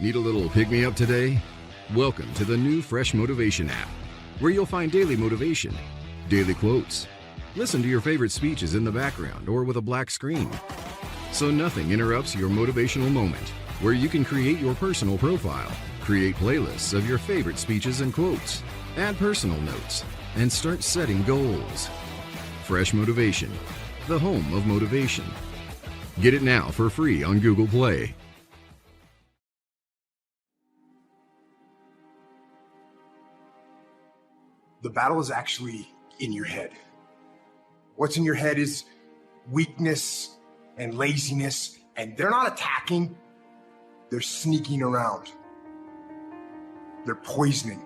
Need a little pick-me-up today? Welcome to the new Fresh Motivation app, where you'll find daily motivation, daily quotes. Listen to your favorite speeches in the background or with a black screen, so nothing interrupts your motivational moment, where you can create your personal profile, create playlists of your favorite speeches and quotes, add personal notes, and start setting goals. Fresh Motivation, the home of motivation. Get it now for free on Google Play. The battle is actually in your head. What's in your head is weakness and laziness, and they're not attacking, they're sneaking around. They're poisoning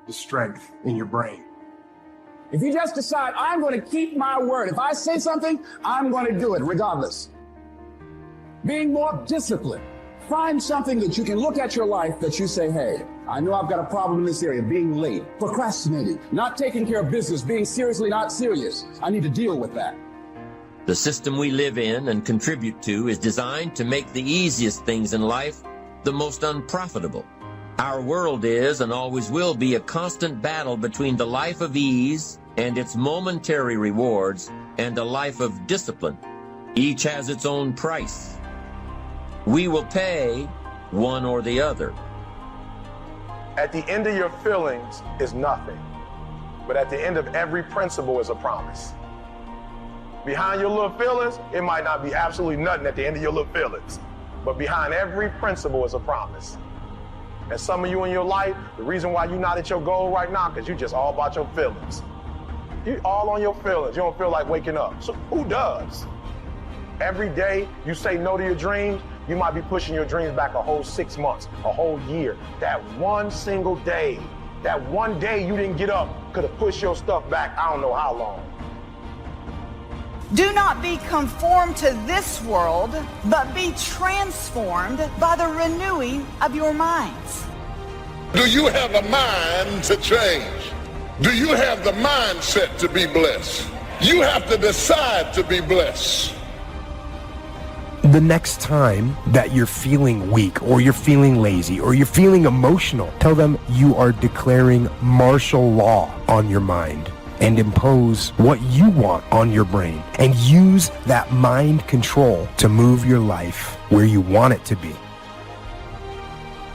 the strength in your brain. If you just decide, I'm going to keep my word. If I say something, I'm going to do it regardless. Being more disciplined. Find something that you can look at your life that you say, hey, I know I've got a problem in this area, being late, procrastinating, not taking care of business, being seriously not serious. I need to deal with that. The system we live in and contribute to is designed to make the easiest things in life the most unprofitable. Our world is and always will be a constant battle between the life of ease and its momentary rewards and a life of discipline. Each has its own price. We will pay one or the other. At the end of your feelings is nothing, but at the end of every principle is a promise. Behind your little feelings, it might not be absolutely nothing at the end of your little feelings, but behind every principle is a promise. And some of you in your life, the reason why you're not at your goal right now, because you just all about your feelings. You all on your feelings. You don't feel like waking up. So who does? Every day you say no to your dreams, you might be pushing your dreams back a whole 6 months, a whole year. That one single day, that one day you didn't get up could have pushed your stuff back I don't know how long. Do not be conformed to this world, but be transformed by the renewing of your minds. Do you have a mind to change? Do you have the mindset to be blessed? You have to decide to be blessed. The next time that you're feeling weak or you're feeling lazy or you're feeling emotional, tell them you are declaring martial law on your mind and impose what you want on your brain and use that mind control to move your life where you want it to be.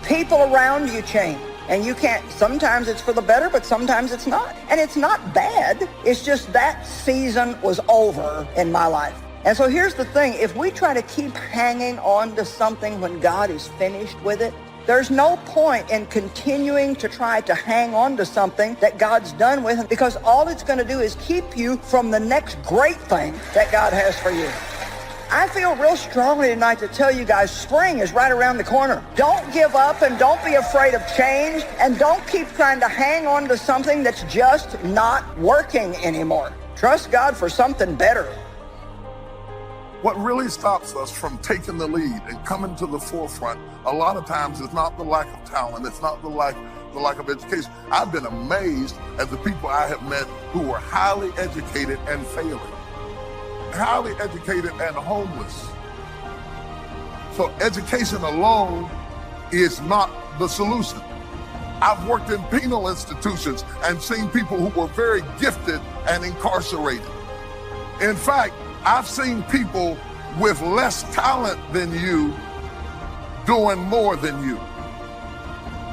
People around you change, and you can't, sometimes it's for the better, but sometimes it's not. And it's not bad, it's just that season was over in my life. And so here's the thing, if we try to keep hanging on to something when God is finished with it, there's no point in continuing to try to hang on to something that God's done with, because all it's going to do is keep you from the next great thing that God has for you. I feel real strongly tonight to tell you guys, spring is right around the corner. Don't give up and don't be afraid of change, and don't keep trying to hang on to something that's just not working anymore. Trust God for something better. What really stops us from taking the lead and coming to the forefront a lot of times is not the lack of talent, it's not the lack of education. I've been amazed at the people I have met who were highly educated and failing, highly educated and homeless. So education alone is not the solution. I've worked in penal institutions and seen people who were very gifted and incarcerated. In fact, I've seen people with less talent than you doing more than you.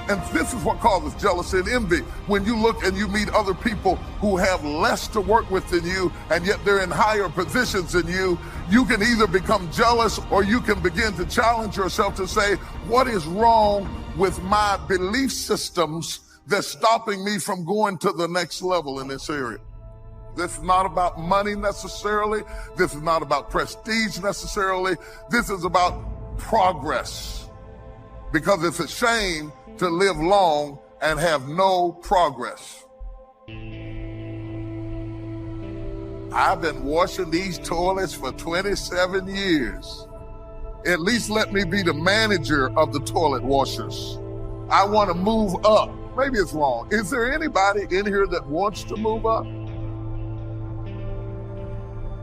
And this is what causes jealousy and envy. When you look and you meet other people who have less to work with than you, and yet they're in higher positions than you, you can either become jealous or you can begin to challenge yourself to say, what is wrong with my belief systems that's stopping me from going to the next level in this area? This is not about money necessarily. This is not about prestige necessarily. This is about progress. Because it's a shame to live long and have no progress. I've been washing these toilets for 27 years. At least let me be the manager of the toilet washers. I want to move up. Maybe it's wrong. Is there anybody in here that wants to move up?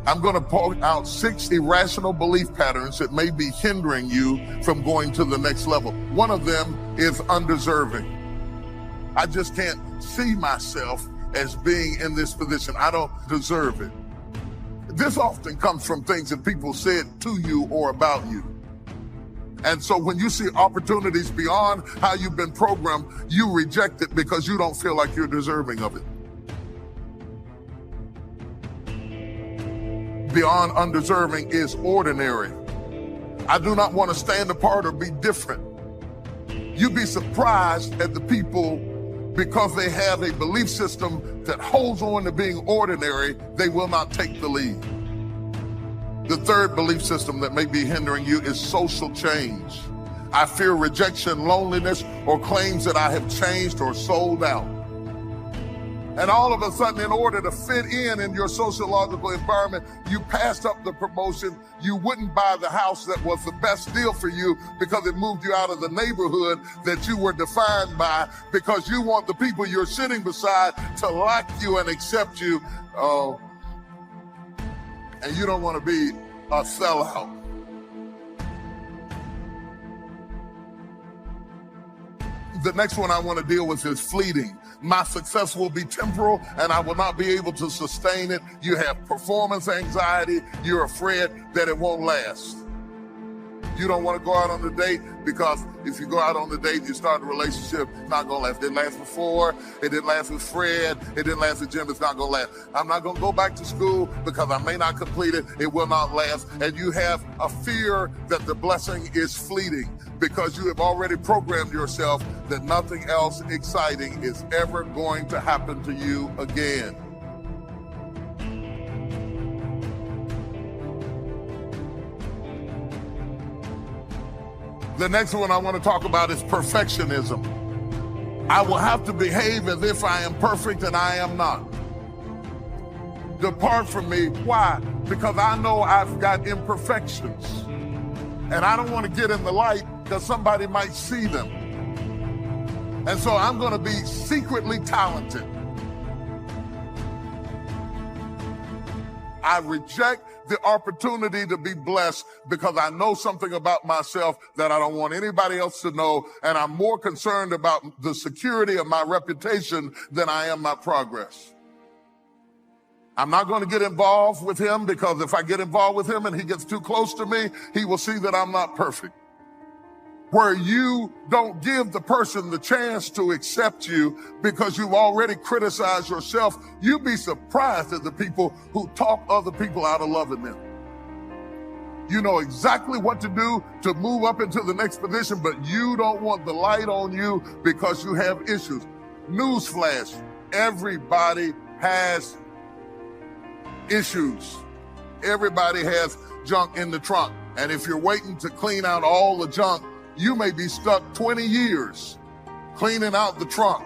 I'm going to point out 6 irrational belief patterns that may be hindering you from going to the next level. One of them is undeserving. I just can't see myself as being in this position. I don't deserve it. This often comes from things that people said to you or about you. And so when you see opportunities beyond how you've been programmed, you reject it because you don't feel like you're deserving of it. Beyond undeserving is ordinary. I do not want to stand apart or be different. You'd be surprised at the people, because they have a belief system that holds on to being ordinary, they will not take the lead. The third belief system that may be hindering you is social change. I fear rejection, loneliness, or claims that I have changed or sold out. And all of a sudden, in order to fit in your sociological environment, you passed up the promotion. You wouldn't buy the house that was the best deal for you because it moved you out of the neighborhood that you were defined by, because you want the people you're sitting beside to like you and accept you. And you don't want to be a sellout. The next one I want to deal with is fleeting. My success will be temporal and I will not be able to sustain it. You have performance anxiety. You're afraid that it won't last. You don't want to go out on the date because if you go out on the date, you start a relationship, it's not going to last. It didn't last before. It didn't last with Fred. It didn't last with Jim. It's not going to last. I'm not going to go back to school because I may not complete it. It will not last. And you have a fear that the blessing is fleeting because you have already programmed yourself that nothing else exciting is ever going to happen to you again. The next one I want to talk about is perfectionism. I will have to behave as if I am perfect and I am not. Depart from me. Why? Because I know I've got imperfections. And I don't want to get in the light because somebody might see them. And so I'm going to be secretly talented. I reject the opportunity to be blessed because I know something about myself that I don't want anybody else to know, and I'm more concerned about the security of my reputation than I am my progress. I'm not going to get involved with him because if I get involved with him and he gets too close to me, he will see that I'm not perfect. Where you don't give the person the chance to accept you because you've already criticized yourself, you'd be surprised at the people who talk other people out of loving them. You know exactly what to do to move up into the next position, but you don't want the light on you because you have issues. Newsflash, everybody has issues. Everybody has junk in the trunk. And if you're waiting to clean out all the junk, you may be stuck 20 years cleaning out the trunk.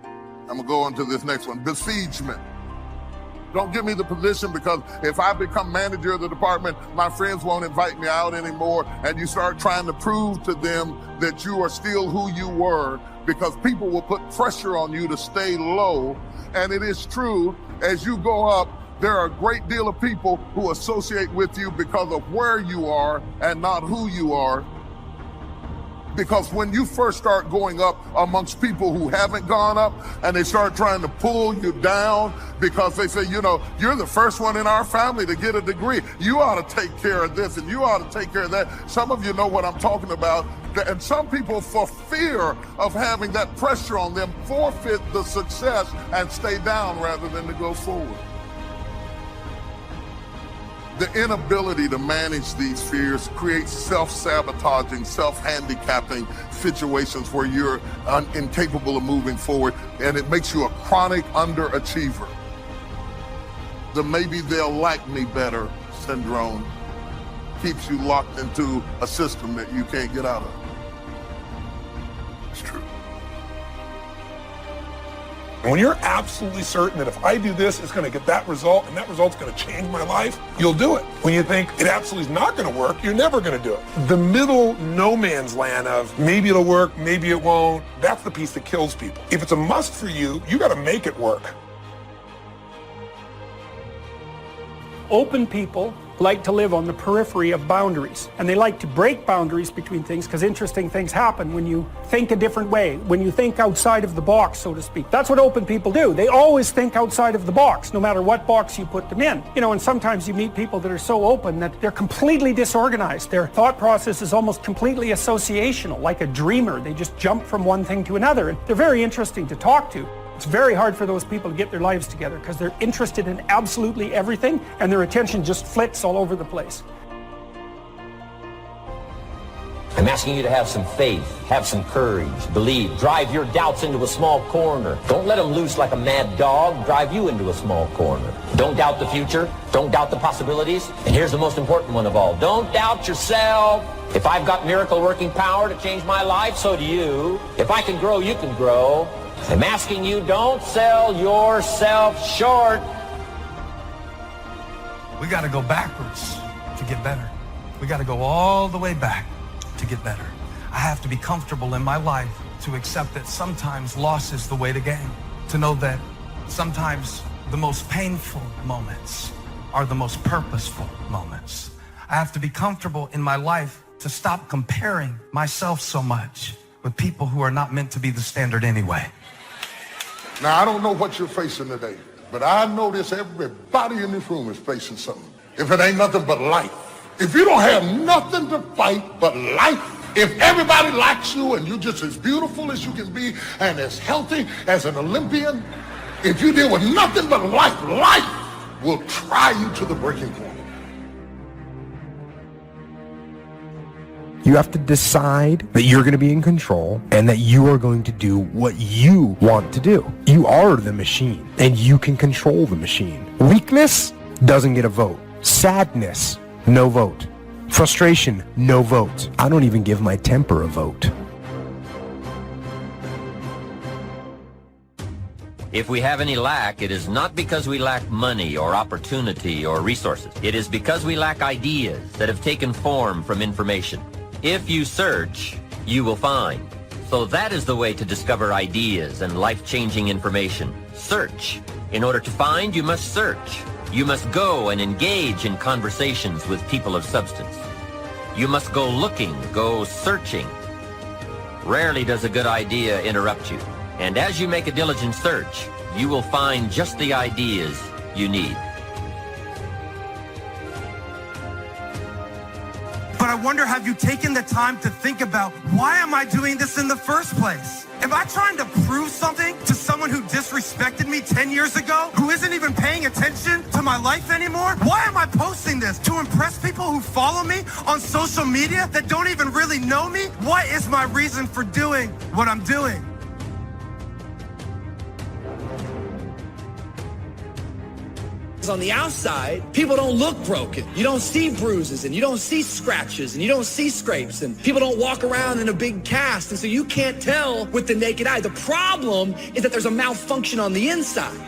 I'm going to go on to this next one, besiegement. Don't give me the position because if I become manager of the department, my friends won't invite me out anymore. And you start trying to prove to them that you are still who you were because people will put pressure on you to stay low. And it is true, as you go up, there are a great deal of people who associate with you because of where you are and not who you are. Because when you first start going up amongst people who haven't gone up and they start trying to pull you down because they say, you know, you're the first one in our family to get a degree. You ought to take care of this and you ought to take care of that. Some of you know what I'm talking about. And some people, for fear of having that pressure on them, forfeit the success and stay down rather than to go forward. The inability to manage these fears creates self-sabotaging, self-handicapping situations where you're incapable of moving forward, and it makes you a chronic underachiever. The maybe they'll like me better syndrome keeps you locked into a system that you can't get out of. It's true. When you're absolutely certain that if I do this, it's going to get that result, and that result's going to change my life, you'll do it. When you think it absolutely is not going to work, you're never going to do it. The middle no man's land of maybe it'll work, maybe it won't, that's the piece that kills people. If it's a must for you, you got to make it work. Open people like to live on the periphery of boundaries, and they like to break boundaries between things because interesting things happen when you think a different way, when you think outside of the box, so to speak. That's what open people do. They always think outside of the box, no matter what box you put them in. You know, and sometimes you meet people that are so open that they're completely disorganized. Their thought process is almost completely associational, like a dreamer. They just jump from one thing to another, and they're very interesting to talk to. It's very hard for those people to get their lives together because they're interested in absolutely everything and their attention just flits all over the place. I'm asking you to have some faith, have some courage, believe, drive your doubts into a small corner. Don't let them loose like a mad dog, drive you into a small corner. Don't doubt the future, don't doubt the possibilities, and here's the most important one of all, don't doubt yourself. If I've got miracle working power to change my life, so do you. If I can grow, you can grow. I'm asking you, don't sell yourself short. We got to go backwards to get better. We got to go all the way back to get better. I have to be comfortable in my life to accept that sometimes loss is the way to gain. To know that sometimes the most painful moments are the most purposeful moments. I have to be comfortable in my life to stop comparing myself so much with people who are not meant to be the standard anyway. Now, I don't know what you're facing today, but I notice everybody in this room is facing something. If it ain't nothing but life. If you don't have nothing to fight but life, if everybody likes you and you're just as beautiful as you can be and as healthy as an Olympian, if you deal with nothing but life, life will try you to the breaking point. You have to decide that you're going to be in control and that you are going to do what you want to do. You are the machine and you can control the machine. Weakness doesn't get a vote. Sadness, no vote. Frustration, no vote. I don't even give my temper a vote. If we have any lack, it is not because we lack money or opportunity or resources. It is because we lack ideas that have taken form from information. If you search, you will find. So that is the way to discover ideas and life-changing information. Search. In order to find, you must search. You must go and engage in conversations with people of substance. You must go looking, go searching. Rarely does a good idea interrupt you. And as you make a diligent search, you will find just the ideas you need. But I wonder, have you taken the time to think about, why am I doing this in the first place? Am I trying to prove something to someone who disrespected me 10 years ago, who isn't even paying attention to my life anymore? Why am I posting this? To impress people who follow me on social media that don't even really know me? What is my reason for doing what I'm doing? On the outside, people don't look broken. You don't see bruises and you don't see scratches and you don't see scrapes, and people don't walk around in a big cast, and so you can't tell with the naked eye. The problem is that there's a malfunction on the inside.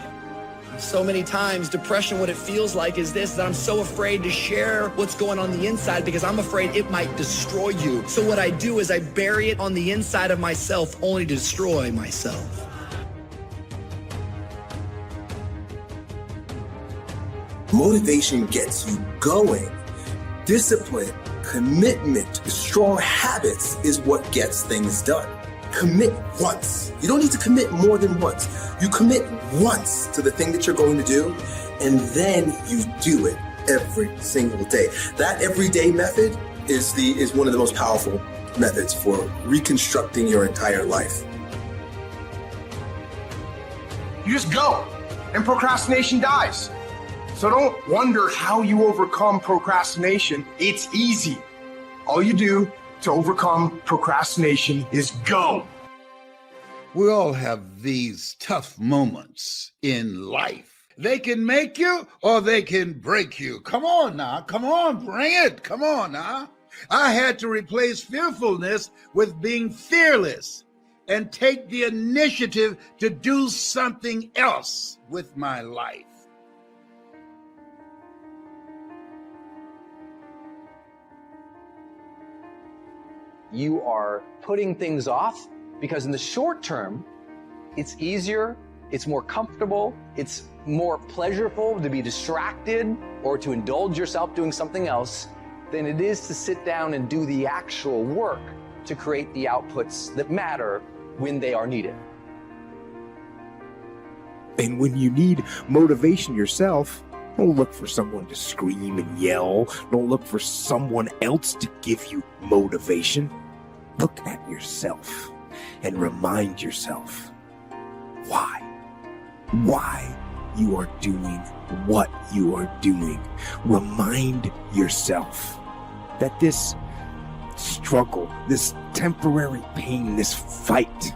So many times, depression, what it feels like is this, that I'm so afraid to share what's going on the inside because I'm afraid it might destroy you. So what I do is I bury it on the inside of myself only to destroy myself. Motivation gets you going. Discipline, commitment, strong habits is what gets things done. Commit once. You don't need to commit more than once. You commit once to the thing that you're going to do, and then you do it every single day. That everyday method is one of the most powerful methods for reconstructing your entire life. You just go, and procrastination dies. So don't wonder how you overcome procrastination. It's easy. All you do to overcome procrastination is go. We all have these tough moments in life. They can make you or they can break you. Come on now. Come on, bring it. Come on now. I had to replace fearfulness with being fearless and take the initiative to do something else with my life. You are putting things off because in the short term, it's easier, it's more comfortable, it's more pleasurable to be distracted or to indulge yourself doing something else than it is to sit down and do the actual work to create the outputs that matter when they are needed. And when you need motivation yourself, don't look for someone to scream and yell. Don't look for someone else to give you motivation. Look at yourself and remind yourself why you are doing what you are doing. Remind yourself that this struggle, this temporary pain, this fight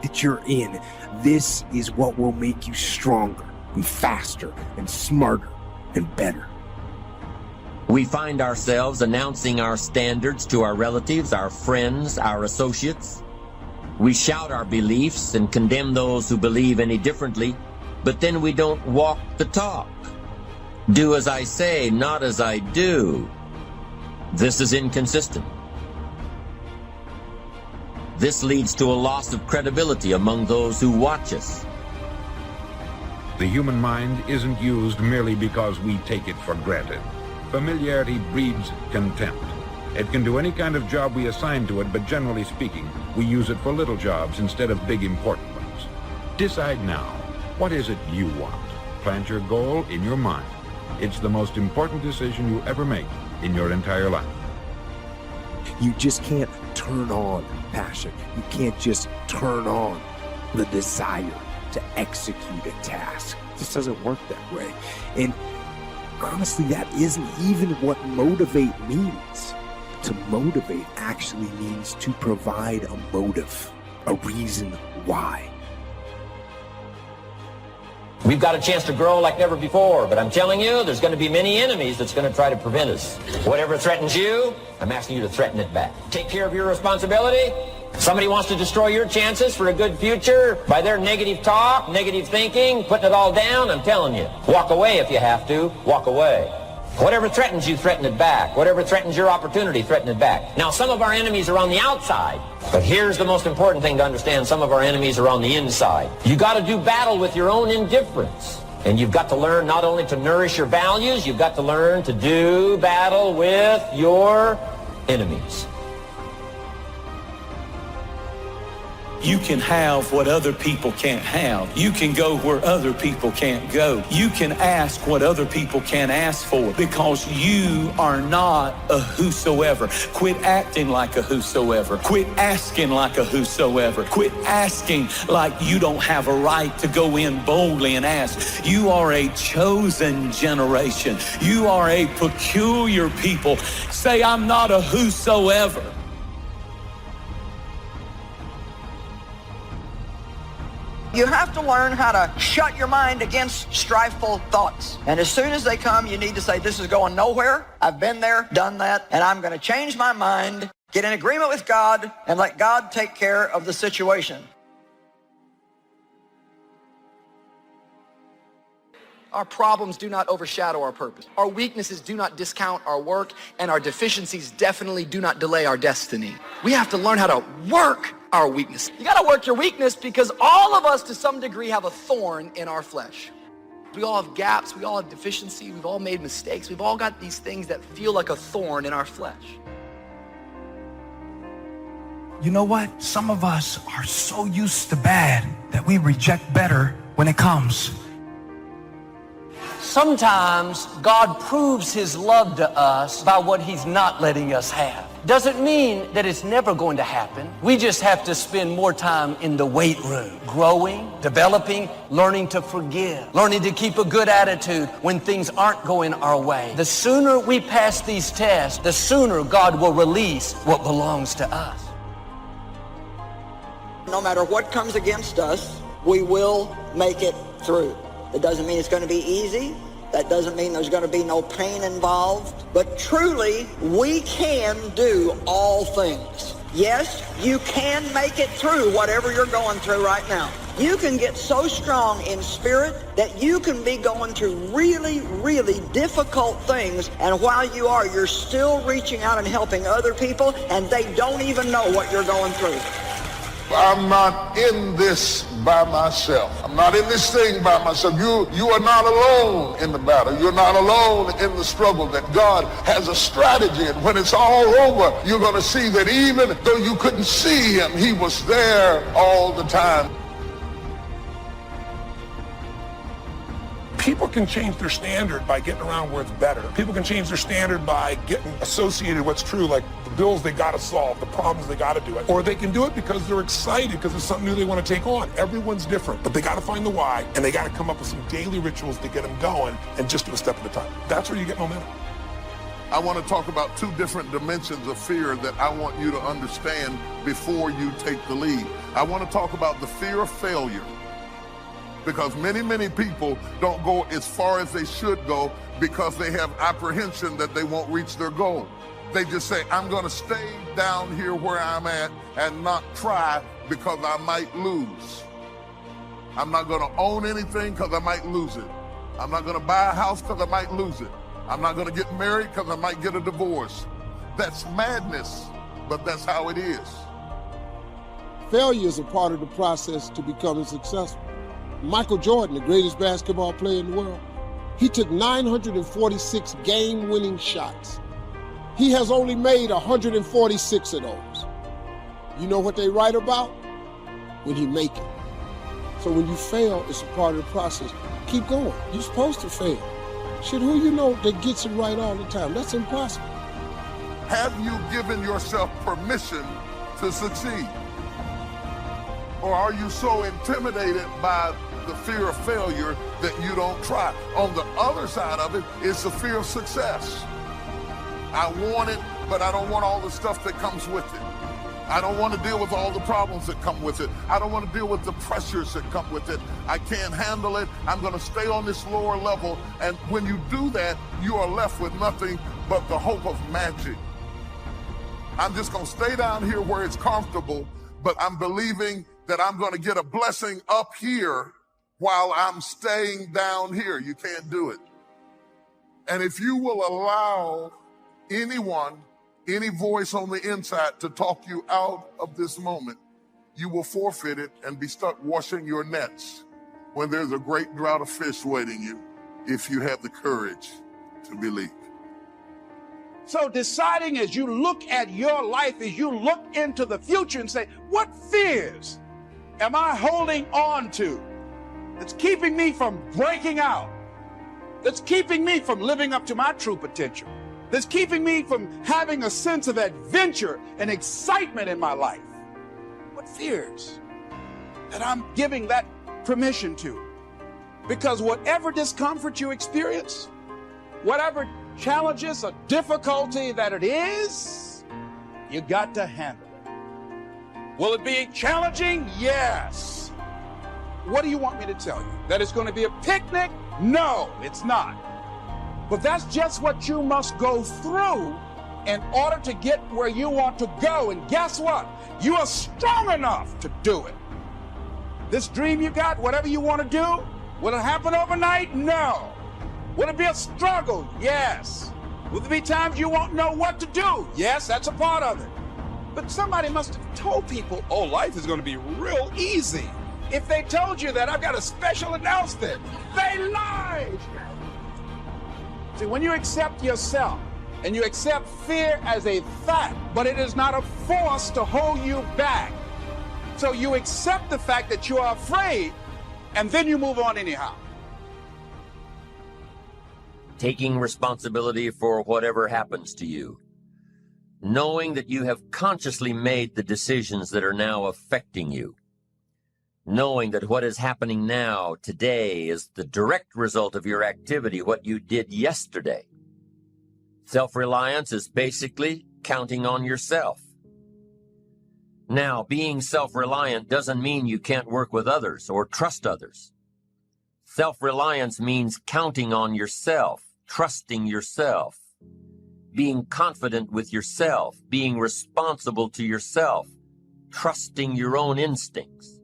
that you're in, this is what will make you stronger and faster and smarter and better. We find ourselves announcing our standards to our relatives, our friends, our associates. We shout our beliefs and condemn those who believe any differently, but then we don't walk the talk. Do as I say, not as I do. This is inconsistent. This leads to a loss of credibility among those who watch us. The human mind isn't used merely because we take it for granted. Familiarity breeds contempt. It can do any kind of job we assign to it, but generally speaking, we use it for little jobs instead of big important ones. Decide now, what is it you want? Plant your goal in your mind. It's the most important decision you ever make in your entire life. You just can't turn on passion. You can't just turn on the desire to execute a task. It just doesn't work that way. And honestly, that isn't even what motivate means. To motivate actually means to provide a motive, a reason why. We've got a chance to grow like never before, but I'm telling you, there's going to be many enemies that's going to try to prevent us. Whatever threatens you, I'm asking you to threaten it back. Take care of your responsibility. Somebody wants to destroy your chances for a good future by their negative talk, negative thinking, putting it all down, I'm telling you, walk away if you have to. Walk away. Whatever threatens you, threaten it back. Whatever threatens your opportunity, threaten it back. Now, some of our enemies are on the outside, but here's the most important thing to understand. Some of our enemies are on the inside. You got to do battle with your own indifference. And you've got to learn not only to nourish your values, you've got to learn to do battle with your enemies. You can have what other people can't have. You can go where other people can't go. You can ask what other people can't ask for because you are not a whosoever. Quit acting like a whosoever. Quit asking like a whosoever. Quit asking like you don't have a right to go in boldly and ask. You are a chosen generation. You are a peculiar people. Say, I'm not a whosoever. You have to learn how to shut your mind against strifeful thoughts. And as soon as they come, you need to say, this is going nowhere. I've been there, done that, and I'm going to change my mind, get in agreement with God, and let God take care of the situation. Our problems do not overshadow our purpose. Our weaknesses do not discount our work, and our deficiencies definitely do not delay our destiny. We have to learn how to work our weakness. You got to work your weakness because all of us to some degree have a thorn in our flesh. We all have gaps, we all have deficiency, we've all made mistakes, we've all got these things that feel like a thorn in our flesh. You know what? Some of us are so used to bad that we reject better when it comes. Sometimes God proves his love to us by what he's not letting us have. Doesn't mean that it's never going to happen. We just have to spend more time in the weight room, growing, developing, learning to forgive, learning to keep a good attitude when things aren't going our way. The sooner we pass these tests, the sooner God will release what belongs to us. No matter what comes against us, we will make it through. It doesn't mean it's going to be easy. That doesn't mean there's going to be no pain involved. But truly, we can do all things. Yes, you can make it through whatever you're going through right now. You can get so strong in spirit that you can be going through really, really difficult things. And while you are, you're still reaching out and helping other people, and they don't even know what you're going through. I'm not in this by myself. I'm not in this thing by myself. You are not alone in the battle. You're not alone in the struggle, that God has a strategy. And when it's all over, you're going to see that even though you couldn't see him, he was there all the time. People can change their standard by getting around where it's better. People can change their standard by getting associated with what's true, like the bills they got to solve, the problems they got to do it. Or they can do it because they're excited, because there's something new they want to take on. Everyone's different, but they got to find the why, and they got to come up with some daily rituals to get them going, and just do a step at a time. That's where you get momentum. I want to talk about two different dimensions of fear that I want you to understand before you take the lead. I want to talk about the fear of failure. Because many people don't go as far as they should go because they have apprehension that they won't reach their goal. They just say, I'm going to stay down here where I'm at and not try because I might lose. I'm not going to own anything because I might lose it. I'm not going to buy a house because I might lose it. I'm not going to get married because I might get a divorce. That's madness, but that's how it is. Failure is a part of the process to becoming successful. Michael Jordan, the greatest basketball player in the world, he took 946 game-winning shots. He has only made 146 of those. You know what they write about? When he make it. So when you fail, it's a part of the process. Keep going. You're supposed to fail. Shit, who you know that gets it right all the time? That's impossible. Have you given yourself permission to succeed? Or are you so intimidated by the fear of failure that you don't try? On the other side of it is the fear of success. I want it, but I don't want all the stuff that comes with it. I don't want to deal with all the problems that come with it. I don't want to deal with the pressures that come with it. I can't handle it. I'm going to stay on this lower level. And when you do that, you are left with nothing but the hope of magic. I'm just going to stay down here where it's comfortable, but I'm believing that I'm going to get a blessing up here while I'm staying down here. You can't do it. And if you will allow anyone, any voice on the inside to talk you out of this moment, you will forfeit it and be stuck washing your nets when there's a great drought of fish waiting you if you have the courage to believe. So deciding as you look at your life, as you look into the future and say, what fears am I holding on to that's keeping me from breaking out, that's keeping me from living up to my true potential, that's keeping me from having a sense of adventure and excitement in my life? What fears that I'm giving that permission to? Because whatever discomfort you experience, whatever challenges or difficulty that it is, you got to handle it. Will it be challenging? Yes. What do you want me to tell you? That it's going to be a picnic? No, it's not. But that's just what you must go through in order to get where you want to go. And guess what? You are strong enough to do it. This dream you got, whatever you want to do, will it happen overnight? No. Will it be a struggle? Yes. Will there be times you won't know what to do? Yes, that's a part of it. But somebody must have told people, oh, life is going to be real easy. If they told you that, I've got a special announcement. They lied. See, when you accept yourself and you accept fear as a fact, but it is not a force to hold you back. So you accept the fact that you are afraid, and then you move on anyhow. Taking responsibility for whatever happens to you. Knowing that you have consciously made the decisions that are now affecting you. Knowing that what is happening now, today, is the direct result of your activity, what you did yesterday. Self-reliance is basically counting on yourself. Now, being self-reliant doesn't mean you can't work with others or trust others. Self-reliance means counting on yourself, trusting yourself, being confident with yourself, being responsible to yourself, trusting your own instincts,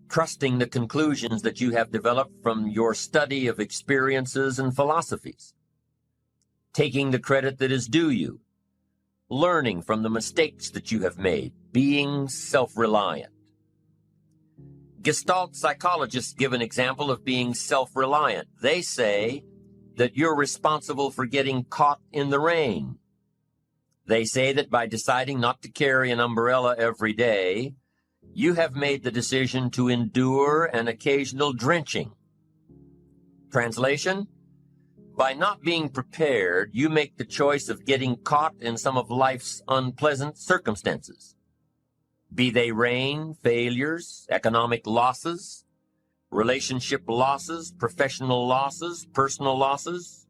trusting the conclusions that you have developed from your study of experiences and philosophies, taking the credit that is due you, learning from the mistakes that you have made, being self-reliant. Gestalt psychologists give an example of being self-reliant. They say that you're responsible for getting caught in the rain. They say that by deciding not to carry an umbrella every day, you have made the decision to endure an occasional drenching. Translation? By not being prepared, you make the choice of getting caught in some of life's unpleasant circumstances. Be they rain, failures, economic losses, relationship losses, professional losses, personal losses.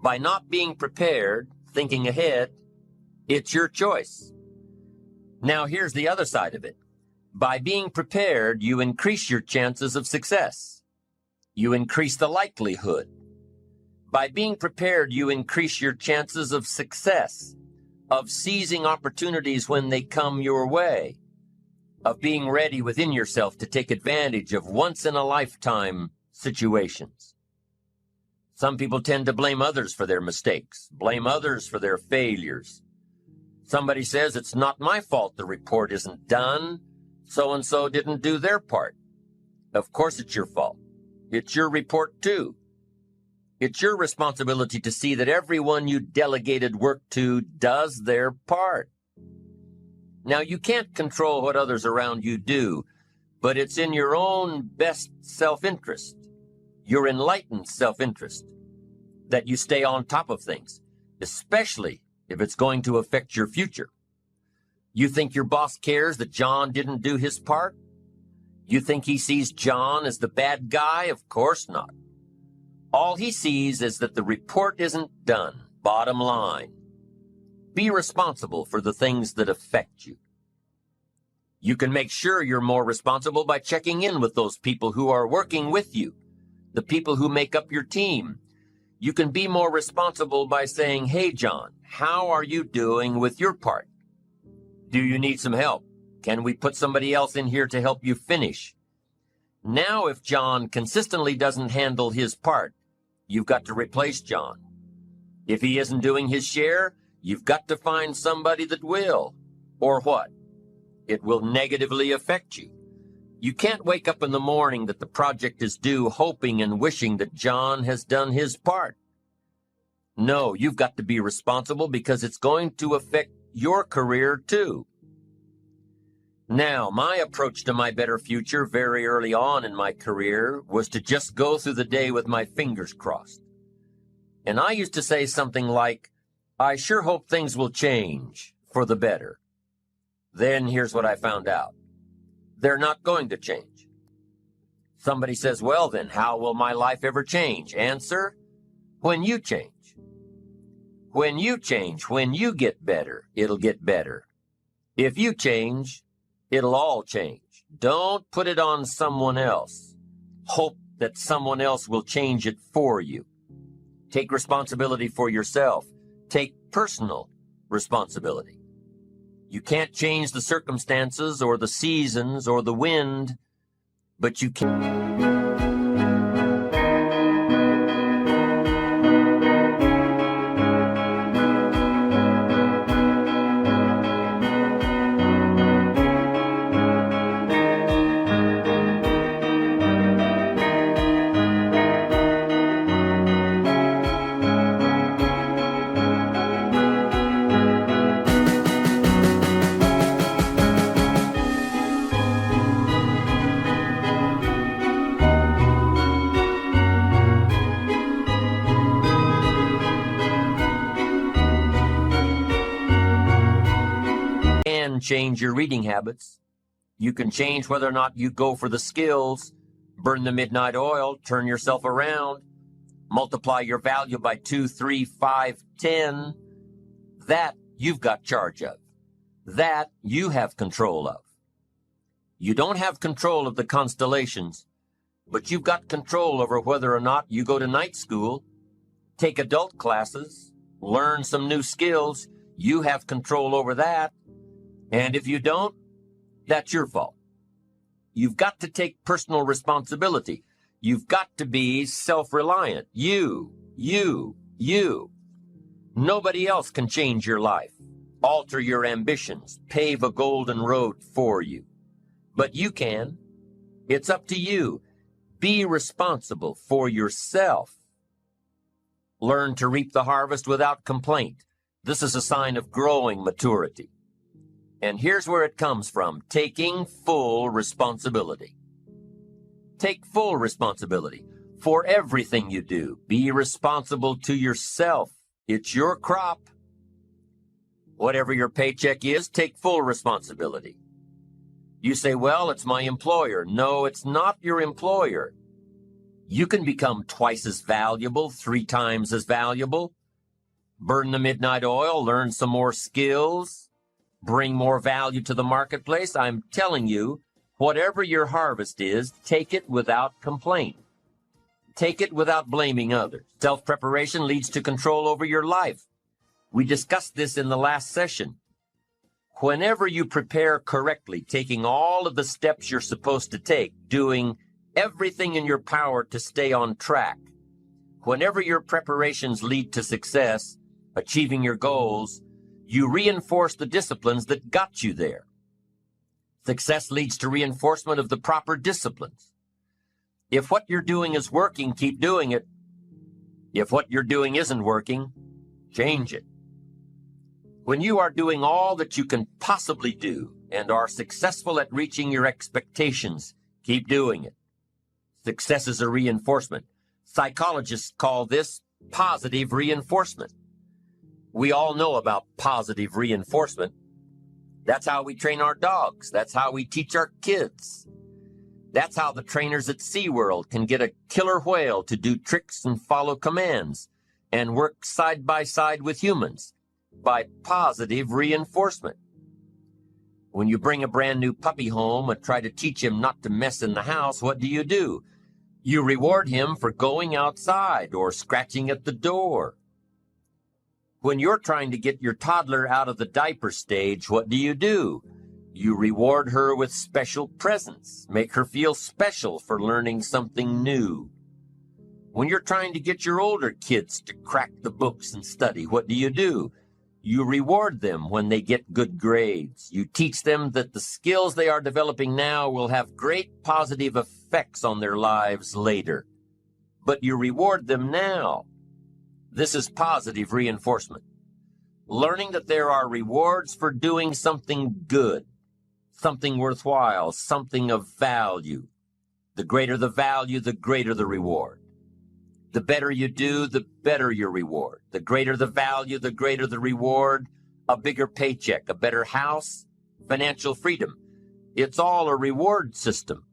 By not being prepared, thinking ahead, it's your choice. Now here's the other side of it. By being prepared, you increase your chances of success. You increase the likelihood. By being prepared, you increase your chances of success, of seizing opportunities when they come your way, of being ready within yourself to take advantage of once-in-a-lifetime situations. Some people tend to blame others for their mistakes, blame others for their failures. Somebody says, it's not my fault the report isn't done. So-and-so didn't do their part. Of course it's your fault. It's your report too. It's your responsibility to see that everyone you delegated work to does their part. Now, you can't control what others around you do, but it's in your own best self-interest, your enlightened self-interest, that you stay on top of things, especially if it's going to affect your future. You think your boss cares that John didn't do his part? You think he sees John as the bad guy? Of course not. All he sees is that the report isn't done, bottom line. Be responsible for the things that affect you. You can make sure you're more responsible by checking in with those people who are working with you, the people who make up your team. You can be more responsible by saying, hey, John, how are you doing with your part? Do you need some help? Can we put somebody else in here to help you finish? Now, if John consistently doesn't handle his part, you've got to replace John. If he isn't doing his share, you've got to find somebody that will. Or what? It will negatively affect you. You can't wake up in the morning that the project is due hoping and wishing that John has done his part. No, you've got to be responsible because it's going to affect your career too. Now, my approach to my better future very early on in my career was to just go through the day with my fingers crossed. And I used to say something like, I sure hope things will change for the better. Then here's what I found out. They're not going to change. Somebody says, well then, how will my life ever change? Answer, when you change. When you change, when you get better, it'll get better. If you change, it'll all change. Don't put it on someone else. Hope that someone else will change it for you. Take responsibility for yourself. Take personal responsibility. You can't change the circumstances or the seasons or the wind, but you can. Change your reading habits. You can change whether or not you go for the skills, burn the midnight oil, turn yourself around, multiply your value by 2, 3, 5, 10. That you've got charge of. That you have control of. You don't have control of the constellations, but you've got control over whether or not you go to night school, take adult classes, learn some new skills. You have control over that. And if you don't, that's your fault. You've got to take personal responsibility. You've got to be self-reliant. You. Nobody else can change your life, alter your ambitions, pave a golden road for you. But you can. It's up to you. Be responsible for yourself. Learn to reap the harvest without complaint. This is a sign of growing maturity. And here's where it comes from: taking full responsibility. Take full responsibility for everything you do. Be responsible to yourself. It's your crop. Whatever your paycheck is, take full responsibility. You say, well, it's my employer. No, it's not your employer. You can become twice as valuable, 3 times as valuable. Burn the midnight oil, learn some more skills, bring more value to the marketplace. I'm telling you, whatever your harvest is, take it without complaint. Take it without blaming others. Self-preparation leads to control over your life. We discussed this in the last session. Whenever you prepare correctly, taking all of the steps you're supposed to take, doing everything in your power to stay on track, whenever your preparations lead to success, achieving your goals, you reinforce the disciplines that got you there. Success leads to reinforcement of the proper disciplines. If what you're doing is working, keep doing it. If what you're doing isn't working, change it. When you are doing all that you can possibly do and are successful at reaching your expectations, keep doing it. Success is a reinforcement. Psychologists call this positive reinforcement. We all know about positive reinforcement. That's how we train our dogs. That's how we teach our kids. That's how the trainers at SeaWorld can get a killer whale to do tricks and follow commands and work side by side with humans, by positive reinforcement. When you bring a brand new puppy home and try to teach him not to mess in the house, what do? You reward him for going outside or scratching at the door. When you're trying to get your toddler out of the diaper stage, what do? You reward her with special presents, make her feel special for learning something new. When you're trying to get your older kids to crack the books and study, what do? You reward them when they get good grades. You teach them that the skills they are developing now will have great positive effects on their lives later. But you reward them now. This is positive reinforcement. Learning that there are rewards for doing something good, something worthwhile, something of value. The greater the value, the greater the reward. The better you do, the better your reward. The greater the value, the greater the reward. A bigger paycheck, a better house, financial freedom. It's all a reward system.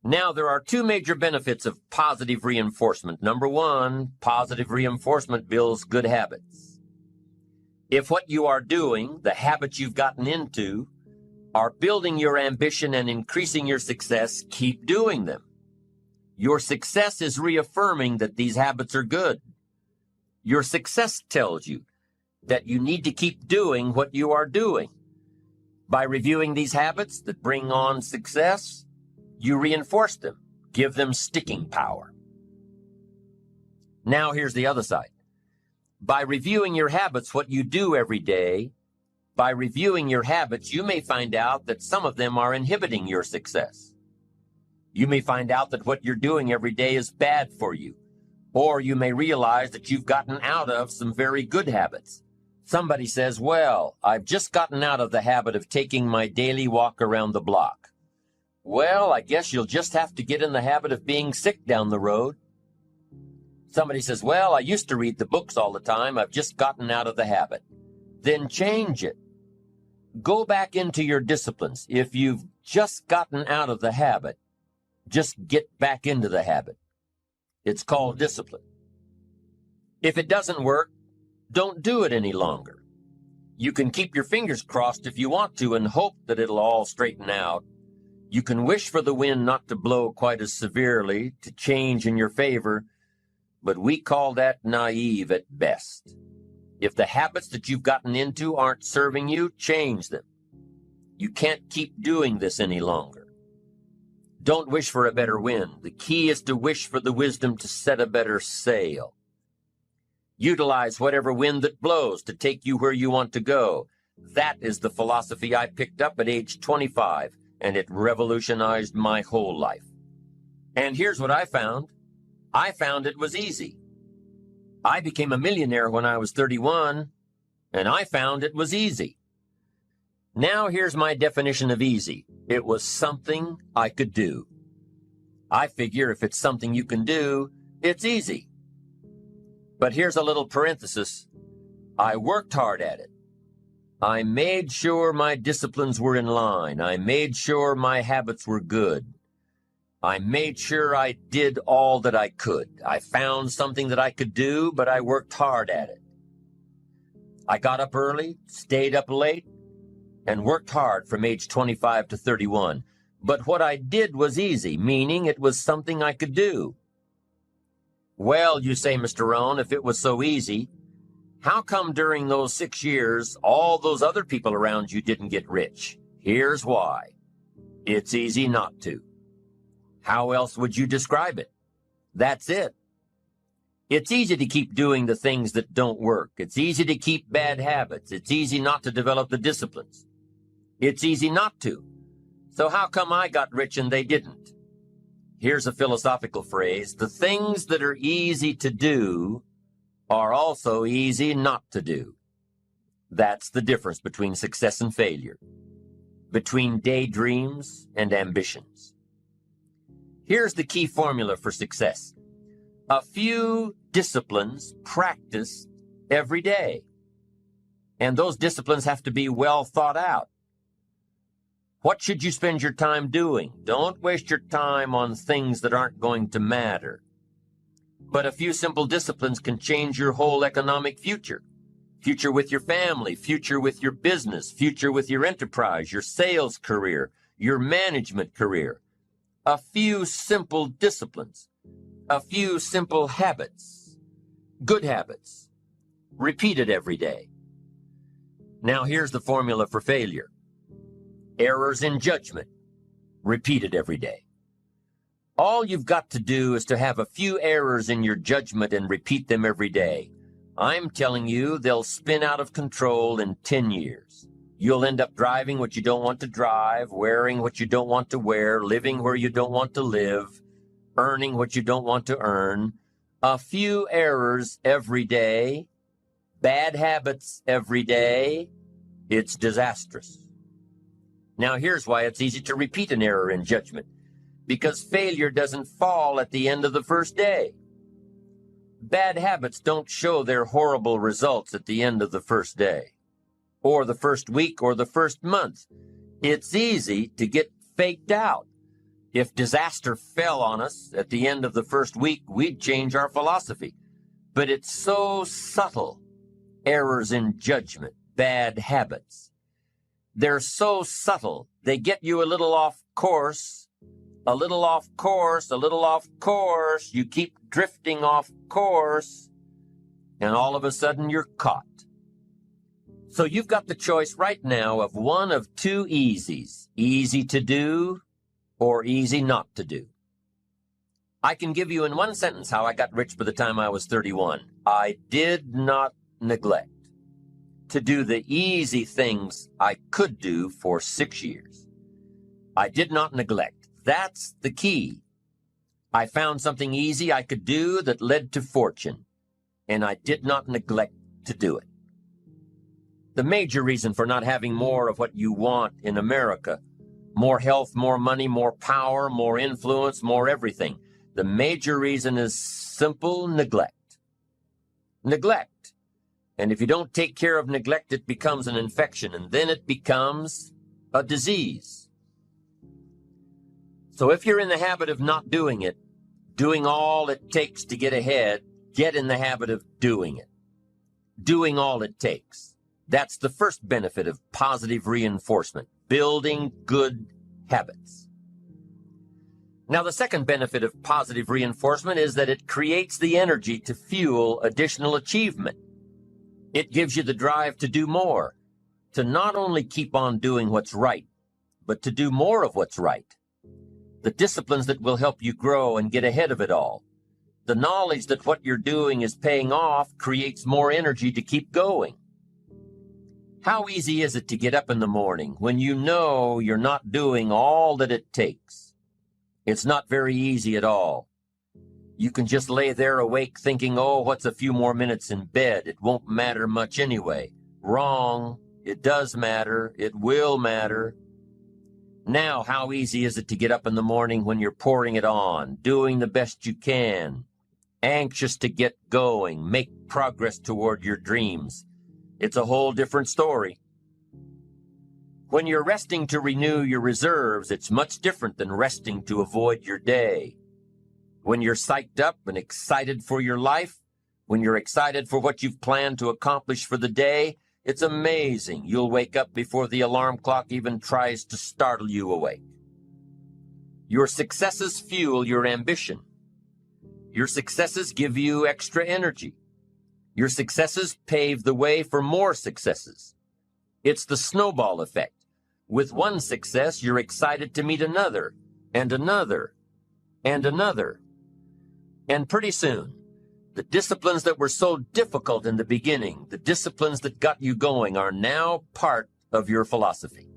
Now, there are 2 major benefits of positive reinforcement. Number 1, positive reinforcement builds good habits. If what you are doing, the habits you've gotten into, are building your ambition and increasing your success, keep doing them. Your success is reaffirming that these habits are good. Your success tells you that you need to keep doing what you are doing. By reviewing these habits that bring on success, you reinforce them, give them sticking power. Now here's the other side. By reviewing your habits, what you do every day, by reviewing your habits, you may find out that some of them are inhibiting your success. You may find out that what you're doing every day is bad for you, or you may realize that you've gotten out of some very good habits. Somebody says, well, I've just gotten out of the habit of taking my daily walk around the block. Well, I guess you'll just have to get in the habit of being sick down the road. Somebody says, well, I used to read the books all the time. I've just gotten out of the habit. Then change it. Go back into your disciplines. If you've just gotten out of the habit, just get back into the habit. It's called discipline. If it doesn't work, don't do it any longer. You can keep your fingers crossed if you want to and hope that it'll all straighten out. You can wish for the wind not to blow quite as severely, to change in your favor, but we call that naive at best. If the habits that you've gotten into aren't serving you, change them. You can't keep doing this any longer. Don't wish for a better wind. The key is to wish for the wisdom to set a better sail. Utilize whatever wind that blows to take you where you want to go. That is the philosophy I picked up at age 25, and it revolutionized my whole life. And here's what I found. I found it was easy. I became a millionaire when I was 31, and I found it was easy. Now here's my definition of easy. It was something I could do. I figure if it's something you can do, it's easy. But here's a little parenthesis. I worked hard at it. I made sure my disciplines were in line. I made sure my habits were good. I made sure I did all that I could. I found something that I could do, but I worked hard at it. I got up early, stayed up late, and worked hard from age 25 to 31. But what I did was easy, meaning it was something I could do. Well, you say, Mr. Rohn, if it was so easy, how come during those 6 years, all those other people around you didn't get rich? Here's why. It's easy not to. How else would you describe it? That's it. It's easy to keep doing the things that don't work. It's easy to keep bad habits. It's easy not to develop the disciplines. It's easy not to. So how come I got rich and they didn't? Here's a philosophical phrase. The things that are easy to do are also easy not to do. That's the difference between success and failure, between daydreams and ambitions. Here's the key formula for success. A few disciplines practiced every day. And those disciplines have to be well thought out. What should you spend your time doing? Don't waste your time on things that aren't going to matter. But a few simple disciplines can change your whole economic future. Future with your family, future with your business, future with your enterprise, your sales career, your management career. A few simple disciplines, a few simple habits, good habits, repeated every day. Now here's the formula for failure. Errors in judgment, repeated every day. All you've got to do is to have a few errors in your judgment and repeat them every day. I'm telling you, they'll spin out of control in 10 years. You'll end up driving what you don't want to drive, wearing what you don't want to wear, living where you don't want to live, earning what you don't want to earn. A few errors every day, bad habits every day. It's disastrous. Now here's why it's easy to repeat an error in judgment. Because failure doesn't fall at the end of the first day. Bad habits don't show their horrible results at the end of the first day, or the first week, or the first month. It's easy to get faked out. If disaster fell on us at the end of the first week, we'd change our philosophy. But it's so subtle. Errors in judgment, bad habits. They're so subtle, they get you a little off course, a little off course, a little off course. You keep drifting off course, and all of a sudden you're caught. So you've got the choice right now of one of two easies, easy to do or easy not to do. I can give you in one sentence how I got rich by the time I was 31. I did not neglect to do the easy things I could do for 6 years. I did not neglect. That's the key. I found something easy I could do that led to fortune, and I did not neglect to do it. The major reason for not having more of what you want in America, more health, more money, more power, more influence, more everything, the major reason is simple neglect. Neglect. And if you don't take care of neglect, it becomes an infection, and then it becomes a disease. So if you're in the habit of not doing it, doing all it takes to get ahead, get in the habit of doing it. Doing all it takes. That's the first benefit of positive reinforcement, building good habits. Now, the second benefit of positive reinforcement is that it creates the energy to fuel additional achievement. It gives you the drive to do more, to not only keep on doing what's right, but to do more of what's right. The disciplines that will help you grow and get ahead of it all. The knowledge that what you're doing is paying off creates more energy to keep going. How easy is it to get up in the morning when you know you're not doing all that it takes? It's not very easy at all. You can just lay there awake thinking, oh, what's a few more minutes in bed? It won't matter much anyway. Wrong. It does matter. It will matter. Now, how easy is it to get up in the morning when you're pouring it on, doing the best you can, anxious to get going, make progress toward your dreams? It's a whole different story. When you're resting to renew your reserves, it's much different than resting to avoid your day. When you're psyched up and excited for your life, when you're excited for what you've planned to accomplish for the day, it's amazing. You'll wake up before the alarm clock even tries to startle you awake. Your successes fuel your ambition. Your successes give you extra energy. Your successes pave the way for more successes. It's the snowball effect. With one success, you're excited to meet another, and another, and another. And pretty soon, the disciplines that were so difficult in the beginning, the disciplines that got you going, are now part of your philosophy.